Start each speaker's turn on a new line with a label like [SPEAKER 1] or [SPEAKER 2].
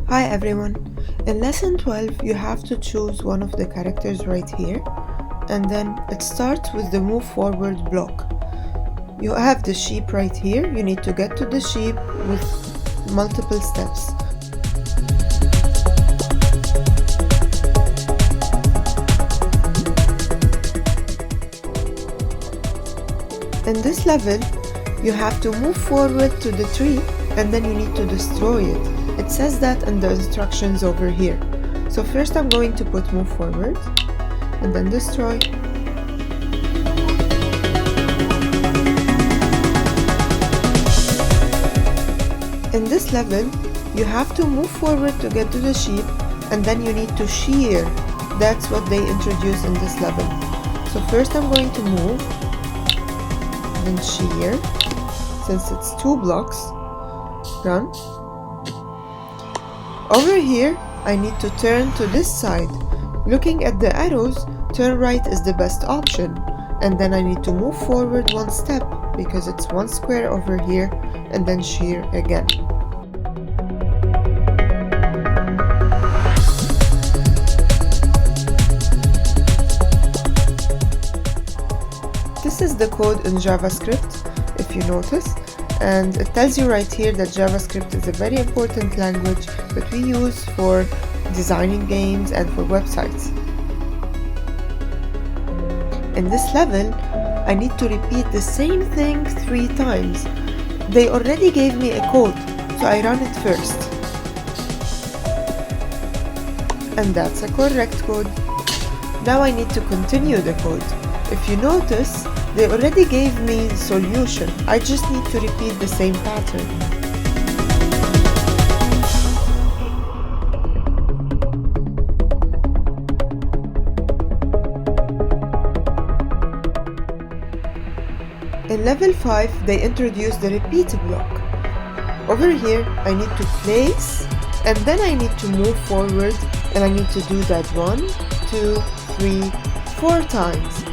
[SPEAKER 1] Hi everyone. In lesson 12 you have to choose one of the characters right here, and then it starts with the move forward block. You have the sheep right here. You need to get to the sheep with multiple steps. In this level you have to move forward to the tree and then you need to destroy it. It says that in the instructions over here. So first I'm going to put move forward and then destroy. In this level you have to move forward to get to the sheep and then you need to shear. That's what they introduce in this level. So first I'm going to move, then shear, since it's 2 blocks. Run. Over here I need to turn to this side. Looking at the arrows, turn right is the best option, and then I need to move forward 1 step because it's 1 square over here, and then shear again. This is the code in JavaScript, if you notice, and it tells you right here that JavaScript is a very important language that we use for designing games and for websites. In this level, I need to repeat the same thing 3 times. They already gave me a code, so I run it first. And that's a correct code. Now I need to continue the code. If you notice, they already gave me the solution. I just need to repeat the same pattern. In level 5, they introduced the repeat block. Over here, I need to place, and then I need to move forward, and I need to do that 1, 2, 3, 4 times.